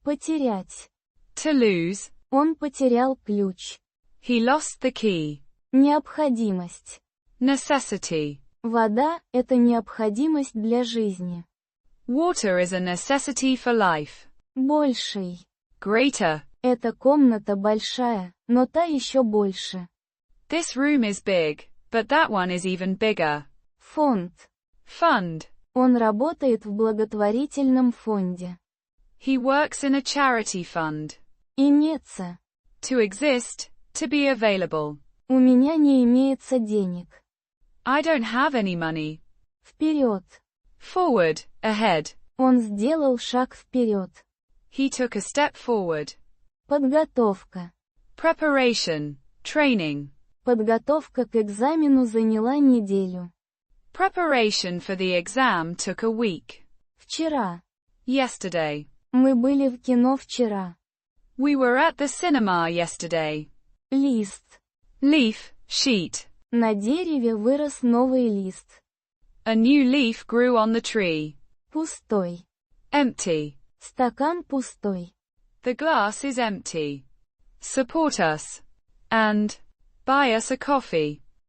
Потерять. To lose. Он потерял ключ. He lost the key. Необходимость. Necessity. Вода – это необходимость для жизни. Water is a necessity for life. Больший. Greater. Эта комната большая, но та еще больше. This room is big, but that one is even bigger. Фонд. Fund. Он работает в благотворительном фонде. He works in a charity fund. Иметься. To exist, to be available. У меня не имеется денег. I don't have any money. Вперед. Forward, ahead. Он сделал шаг вперед. He took a step forward. Подготовка. Preparation, training. Подготовка к экзамену заняла неделю. Preparation for the exam took a week. Вчера. Yesterday. Мы были в кино вчера. We were at the cinema yesterday. Лист. Leaf, sheet. На дереве вырос новый лист. A new leaf grew on the tree. Пустой. Empty. Стакан пустой. The glass is empty. Support us. And buy us a coffee.